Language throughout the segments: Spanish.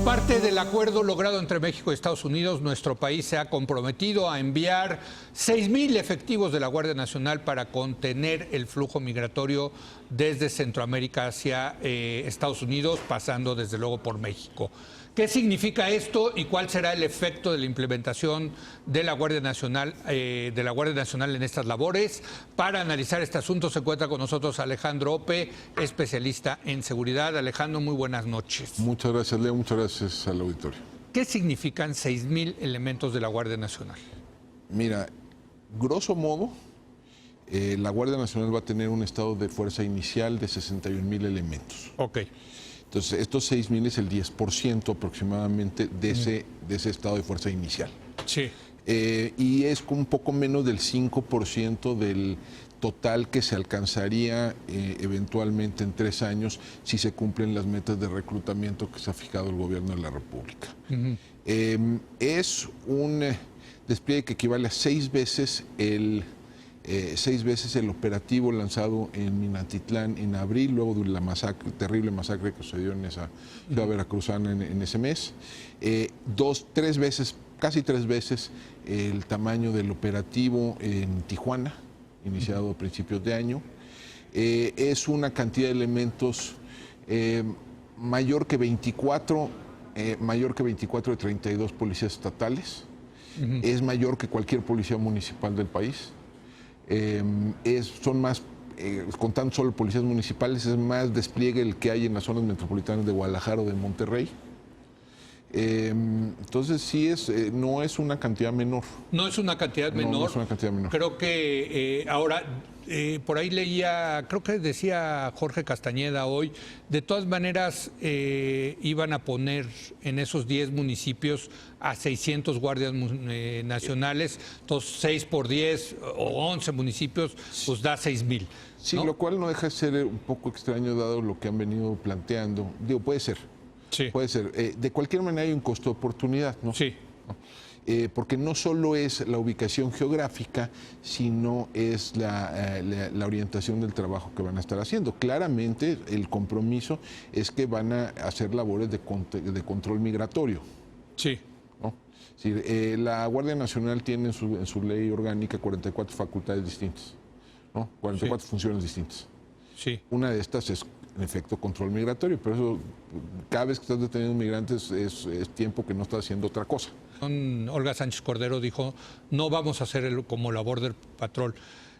Como parte del acuerdo logrado entre México y Estados Unidos, nuestro país se ha comprometido a enviar 6,000 efectivos de la Guardia Nacional para contener el flujo migratorio desde Centroamérica hacia Estados Unidos, pasando desde luego por México. ¿Qué significa esto y cuál será el efecto de la implementación de la Guardia Nacional, en estas labores? Para analizar este asunto se encuentra con nosotros Alejandro Ope, especialista en seguridad. Alejandro, muy buenas noches. Muchas gracias, Leo. Muchas gracias al auditorio. ¿Qué significan 6,000 elementos de la Guardia Nacional? Mira, grosso modo, la Guardia Nacional va a tener un estado de fuerza inicial de 61,000 elementos. Ok. Entonces, estos 6,000 es el 10% aproximadamente de ese estado de fuerza inicial. Sí. Y es un poco menos del 5% del total que se alcanzaría eventualmente en 3 años si se cumplen las metas de reclutamiento que se ha fijado el gobierno de la República. Es un despliegue que equivale a 6 veces el operativo lanzado en Minatitlán en abril, luego de la terrible masacre que sucedió en esa ciudad veracruzana en ese mes. Casi tres veces el tamaño del operativo en Tijuana, iniciado a principios de año. Es una cantidad de elementos mayor que 24 de 32 policías estatales. Es mayor que cualquier policía municipal del país. Son más, contando solo policías municipales, es más despliegue el que hay en las zonas metropolitanas de Guadalajara o de Monterrey. Entonces sí no es una cantidad menor. No es una cantidad menor. No es una cantidad menor. Creo que ahora, por ahí leía, creo que decía Jorge Castañeda hoy, de todas maneras iban a poner en esos 10 municipios a 600 guardias nacionales, entonces 6 por 10 o 11 municipios, pues da 6,000. Sí, ¿no? Lo cual no deja de ser un poco extraño dado lo que han venido planteando. Digo, puede ser. Sí. Puede ser. De cualquier manera hay un costo de oportunidad, ¿no? Sí. Porque no solo es la ubicación geográfica, sino es la orientación del trabajo que van a estar haciendo. Claramente el compromiso es que van a hacer labores de control migratorio. Sí. ¿No? Es decir, la Guardia Nacional tiene en su ley orgánica 44 facultades distintas, ¿no? 44 funciones distintas. Sí. Una de estas es, en efecto, control migratorio, pero eso, cada vez que estás deteniendo migrantes es tiempo que no estás haciendo otra cosa. Olga Sánchez Cordero dijo, no vamos a hacer como la Border Patrol.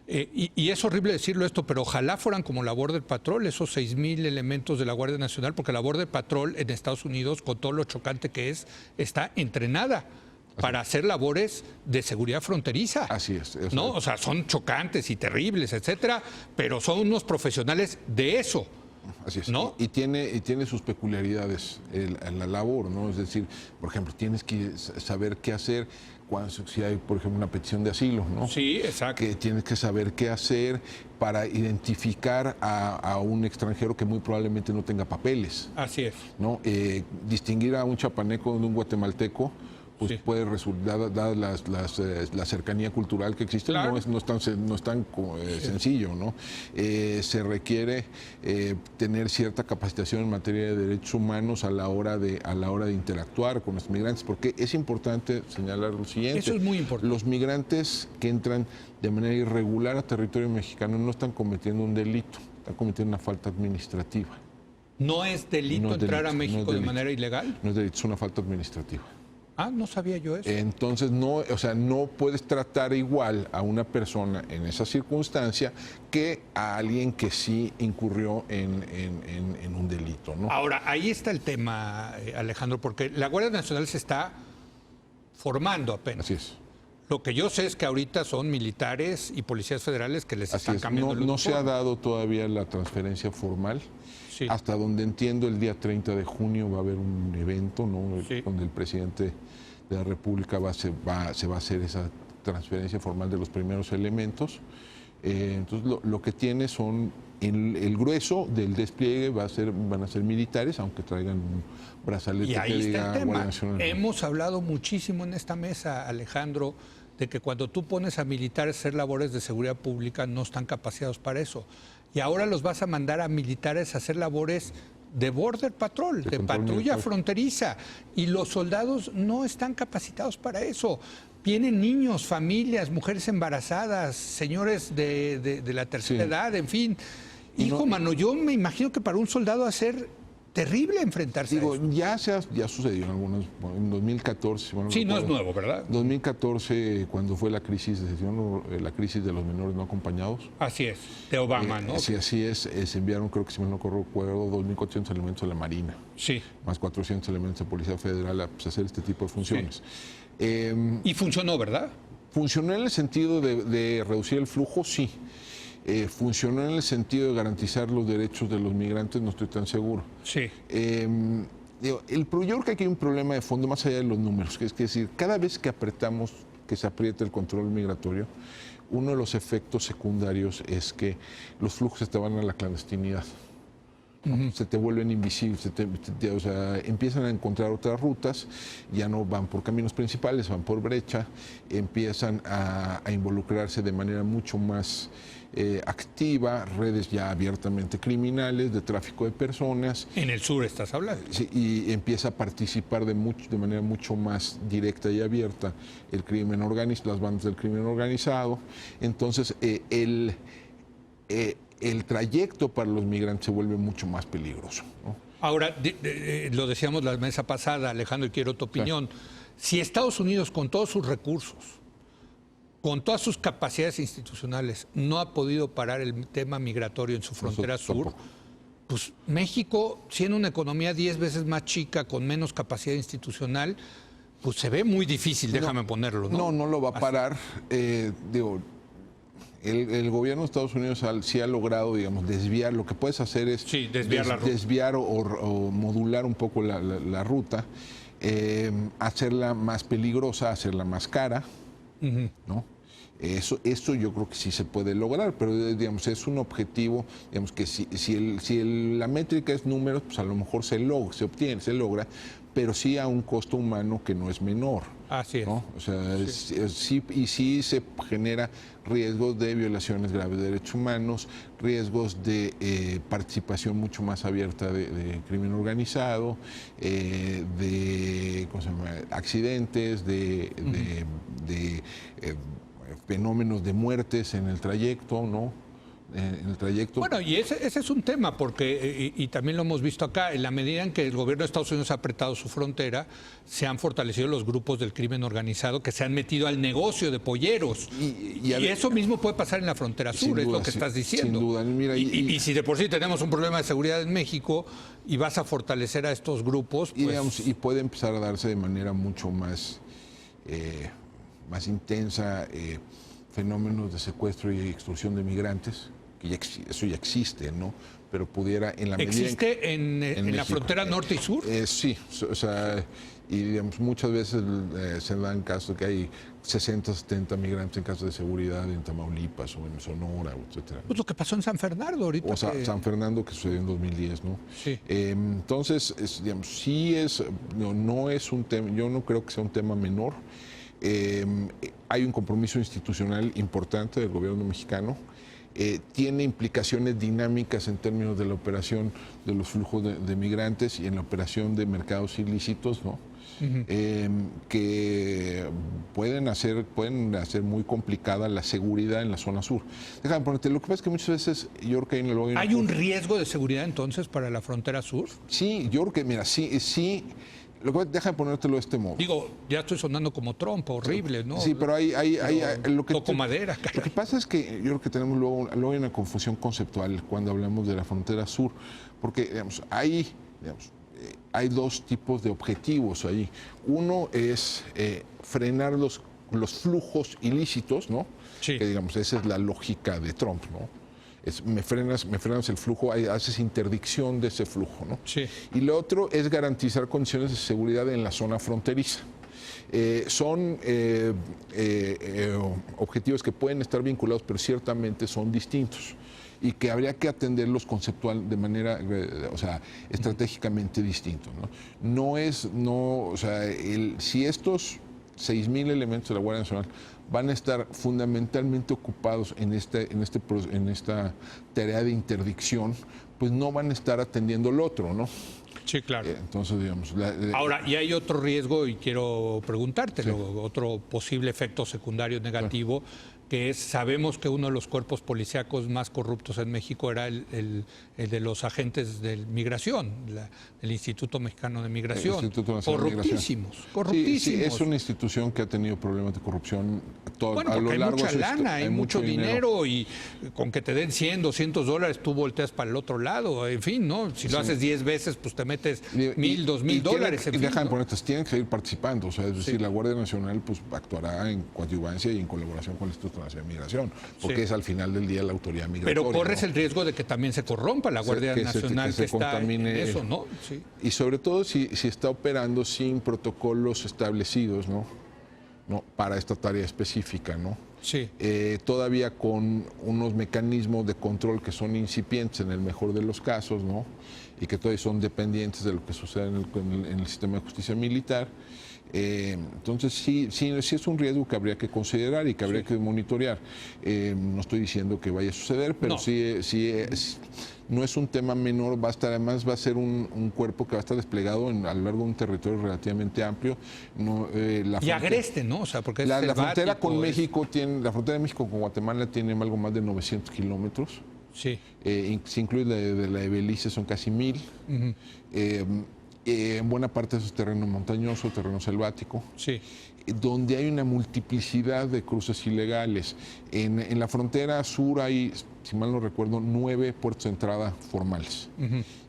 Y es horrible decirlo esto, pero ojalá fueran como la Border Patrol, esos 6,000 elementos de la Guardia Nacional, porque la Border Patrol en Estados Unidos, con todo lo chocante que es, está entrenada para hacer labores de seguridad fronteriza. Así es. ¿No? O sea, son chocantes y terribles, etcétera, pero son unos profesionales de eso. Así es. ¿No? Y tiene sus peculiaridades en la labor, ¿no? Es decir, por ejemplo, tienes que saber qué hacer si hay, por ejemplo, una petición de asilo, ¿no? Sí, exacto. Que tienes que saber qué hacer para identificar a un extranjero que muy probablemente no tenga papeles. Así es. ¿No? Distinguir a un chapaneco de un guatemalteco, pues Sí. puede resultar, dada la cercanía cultural que existe, Claro. no es tan sencillo, ¿no? Se requiere tener cierta capacitación en materia de derechos humanos a la hora de interactuar con los migrantes, porque es importante señalar lo siguiente. Eso es muy importante. Los migrantes que entran de manera irregular a territorio mexicano no están cometiendo un delito, están cometiendo una falta administrativa. ¿No es delito No es entrar delito, a no es México de delito. manera ilegal? No es delito, es una falta administrativa. Ah, no sabía yo eso. Entonces, no puedes tratar igual a una persona en esa circunstancia que a alguien que sí incurrió en un delito, ¿no? Ahora, ahí está el tema, Alejandro, porque la Guardia Nacional se está formando apenas. Así es. Lo que yo sé es que ahorita son militares y policías federales que les Así están es. cambiando el No se ha uniforme. dado todavía la transferencia formal. Sí. Hasta donde entiendo, el día 30 de junio va a haber un evento, ¿no? Sí. Donde el presidente de la República se va a hacer esa transferencia formal de los primeros elementos. Entonces, lo que tiene son, el grueso del despliegue van a ser militares, aunque traigan un brazalete Y ahí que está diga el tema. Guardia Nacional. Hemos hablado muchísimo en esta mesa, Alejandro, de que cuando tú pones a militares a hacer labores de seguridad pública no están capacitados para eso. Y ahora los vas a mandar a militares a hacer labores de Border Patrol, de patrulla fronteriza, y los soldados no están capacitados para eso. Vienen niños, familias, mujeres embarazadas, señores de la tercera edad, en fin. Hijo, mano, yo me imagino que para un soldado hacer terrible enfrentarse a eso. Ya sucedió en algunos, en 2014. Bueno, sí, no es nuevo, ¿verdad? 2014, cuando fue la crisis de los menores no acompañados. Así es, de Obama, ¿no? Sí, así es. Se enviaron, creo que si mal no recuerdo, 2.400 elementos de la Marina. Sí. Más 400 elementos de Policía Federal a hacer este tipo de funciones. Sí. Y funcionó, ¿verdad? Funcionó en el sentido de reducir el flujo, sí. Funcionó en el sentido de garantizar los derechos de los migrantes, no estoy tan seguro. Sí. Yo creo que aquí hay un problema de fondo más allá de los números, que es decir, cada vez que apretamos, que se aprieta el control migratorio, uno de los efectos secundarios es que los flujos te van a la clandestinidad. Se te vuelven invisibles, o sea, empiezan a encontrar otras rutas, ya no van por caminos principales, van por brecha, empiezan a involucrarse de manera mucho más activa, redes ya abiertamente criminales, de tráfico de personas. En el sur estás hablando. Sí, y empieza a participar de manera mucho más directa y abierta el crimen organizado, las bandas del crimen organizado. Entonces, el trayecto para los migrantes se vuelve mucho más peligroso, ¿no? Ahora, lo decíamos la mesa pasada, Alejandro, y quiero tu opinión. Si Estados Unidos, con todos sus recursos, con todas sus capacidades institucionales, no ha podido parar el tema migratorio en su frontera sur, pues México, siendo una economía 10 veces más chica, con menos capacidad institucional, pues se ve muy difícil, déjame ponerlo, ¿no? No lo va a parar. El gobierno de Estados Unidos sí ha logrado, digamos, desviar. Lo que puedes hacer es desviar o modular un poco la ruta, hacerla más peligrosa, hacerla más cara, ¿no? Eso yo creo que sí se puede lograr, pero digamos, es un objetivo, digamos, que si la métrica es números, pues a lo mejor se logra, pero sí a un costo humano que no es menor. Así es. ¿No? O sea, sí se genera riesgos de violaciones graves de derechos humanos, riesgos de participación mucho más abierta de crimen organizado, de accidentes, de fenómenos de muertes en el trayecto, ¿no? En el trayecto. Bueno, y ese es un tema, porque, y también lo hemos visto acá, en la medida en que el gobierno de Estados Unidos ha apretado su frontera, se han fortalecido los grupos del crimen organizado que se han metido al negocio de polleros. Y eso mismo puede pasar en la frontera sur, es lo que estás diciendo. Sin duda. Mira, y si de por sí tenemos un problema de seguridad en México y vas a fortalecer a estos grupos, pues... y puede empezar a darse de manera mucho más intensa fenómenos de secuestro y extorsión de migrantes, que eso ya existe, ¿no? Pero pudiera, en la medida ¿Existe en la frontera norte y sur? Sí, o sea, y digamos, muchas veces se dan casos que hay 60, 70 migrantes en casos de seguridad en Tamaulipas o en Sonora, etcétera. Pues lo que pasó en San Fernando ahorita. O sea, San Fernando, que sucedió en 2010, ¿no? Sí. Entonces, digamos, no es un tema, yo no creo que sea un tema menor. Hay un compromiso institucional importante del gobierno mexicano. Tiene implicaciones dinámicas en términos de la operación de los flujos de migrantes y en la operación de mercados ilícitos, ¿no? Que pueden hacer muy complicada la seguridad en la zona sur. Déjame ponerte, lo que pasa es que muchas veces yo creo que ¿Hay un riesgo de seguridad entonces para la frontera sur? Sí, yo creo que, mira, sí. Déjame ponértelo de este modo. Digo, ya estoy sonando como Trump, horrible, ¿no? Sí, pero toco madera, caray. Lo que pasa es que yo creo que tenemos luego hay una confusión conceptual cuando hablamos de la frontera sur, porque digamos, hay dos tipos de objetivos ahí. Uno es frenar los flujos ilícitos, ¿no? Sí. Que digamos, esa es la lógica de Trump, ¿no? Me frenas el flujo, haces interdicción de ese flujo, ¿no? Sí. Y lo otro es garantizar condiciones de seguridad en la zona fronteriza. Son objetivos que pueden estar vinculados, pero ciertamente son distintos y que habría que atenderlos conceptual de manera, estratégicamente distinto, ¿no? Si estos 6.000 elementos de la Guardia Nacional van a estar fundamentalmente ocupados en esta tarea de interdicción, pues no van a estar atendiendo el otro, ¿no? Sí, claro. Entonces, digamos... Ahora, y hay otro riesgo, y quiero preguntártelo, otro posible efecto secundario negativo, que es, sabemos que uno de los cuerpos policíacos más corruptos en México era el de los agentes de migración, el Instituto Mexicano de Migración. El Instituto Nacional de corruptísimos. Sí, es una institución que ha tenido problemas de corrupción bueno, a lo porque largo hay mucha de su lana, hay mucho dinero, y con que te den 100, 200 dólares, tú volteas para el otro lado. En fin, ¿no? Si lo haces 10 veces, pues te metes 1,000, 2,000 dólares. Y dejan ponerte, tienen que seguir participando. O sea, es decir, la Guardia Nacional pues actuará en coadyuvancia y en colaboración con el Instituto Nacional de Migración, porque es al final del día la autoridad migratoria. Pero corres, ¿no?, el riesgo de que también se corrompa la Guardia Nacional que está en eso, ¿no? Sí. Y sobre todo si está operando sin protocolos establecidos, ¿no? Para esta tarea específica, ¿no? Sí. Todavía con unos mecanismos de control que son incipientes en el mejor de los casos, ¿no? Y que todavía son dependientes de lo que sucede en el sistema de justicia militar. Entonces sí es un riesgo que habría que considerar y que habría que monitorear. No estoy diciendo que vaya a suceder, pero no es un tema menor. Además va a ser un cuerpo que va a estar desplegado a lo largo de un territorio relativamente amplio. Y agreste, ¿no? O sea, porque la frontera con México la frontera de México con Guatemala tiene algo más de 900 kilómetros. Sí. Si incluye la de Belice, son casi 1,000. En buena parte de eso es terreno montañoso, terreno selvático, donde hay una multiplicidad de cruces ilegales. En la frontera sur hay, si mal no recuerdo, 9 puertos de entrada formales.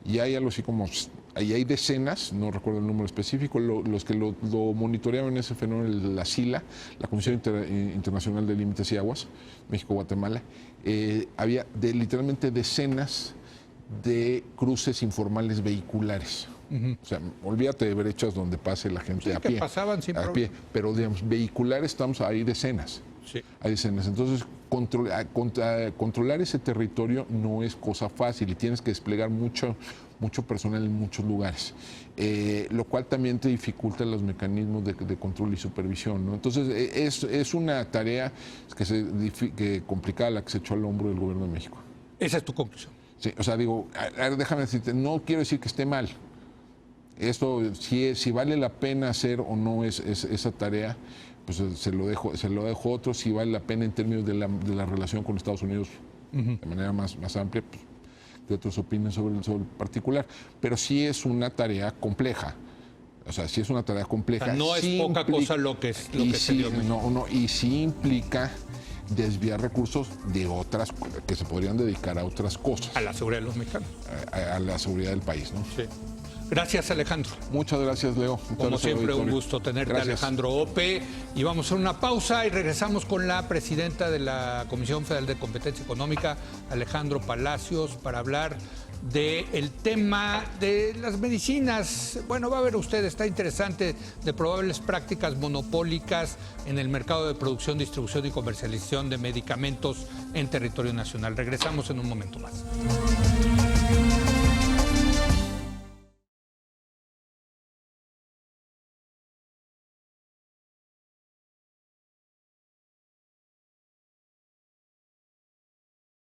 Y hay algo así como, ahí hay decenas, no recuerdo el número específico, los que lo monitoreaban ese fenómeno, la SILA, la Comisión Internacional de Límites y Aguas, México-Guatemala, había literalmente decenas de cruces informales vehiculares. O sea, olvídate de brechas donde pase la gente a pie. Pasaban sin problema. Pero digamos, vehiculares estamos ahí decenas. Sí. Hay decenas. Entonces, controlar ese territorio no es cosa fácil y tienes que desplegar mucho personal en muchos lugares, lo cual también te dificulta los mecanismos de control y supervisión, ¿no? Entonces, es una tarea que complicada la que se echó al hombro del gobierno de México. Esa es tu conclusión. Sí, o sea, digo, déjame decirte, no quiero decir que esté mal. Esto, si vale la pena hacer o no esa tarea, pues se lo dejo a otros. Si vale la pena en términos de la relación con Estados Unidos de manera más amplia, pues que otros opinen sobre el particular. Pero sí es una tarea compleja. O sea, sí es una tarea compleja. O sea, no es poca cosa lo que se dio. Y sí implica desviar recursos de otras que se podrían dedicar a otras cosas. A la seguridad de los mexicanos. A la seguridad del país, ¿no? Sí. Gracias, Alejandro. Muchas gracias, Leo. Como siempre, un gusto tenerte, Alejandro Ope. Y vamos a hacer una pausa y regresamos con la presidenta de la Comisión Federal de Competencia Económica, Alejandro Palacios, para hablar del tema de las medicinas. Bueno, va a ver usted, está interesante, de probables prácticas monopólicas en el mercado de producción, distribución y comercialización de medicamentos en territorio nacional. Regresamos en un momento más.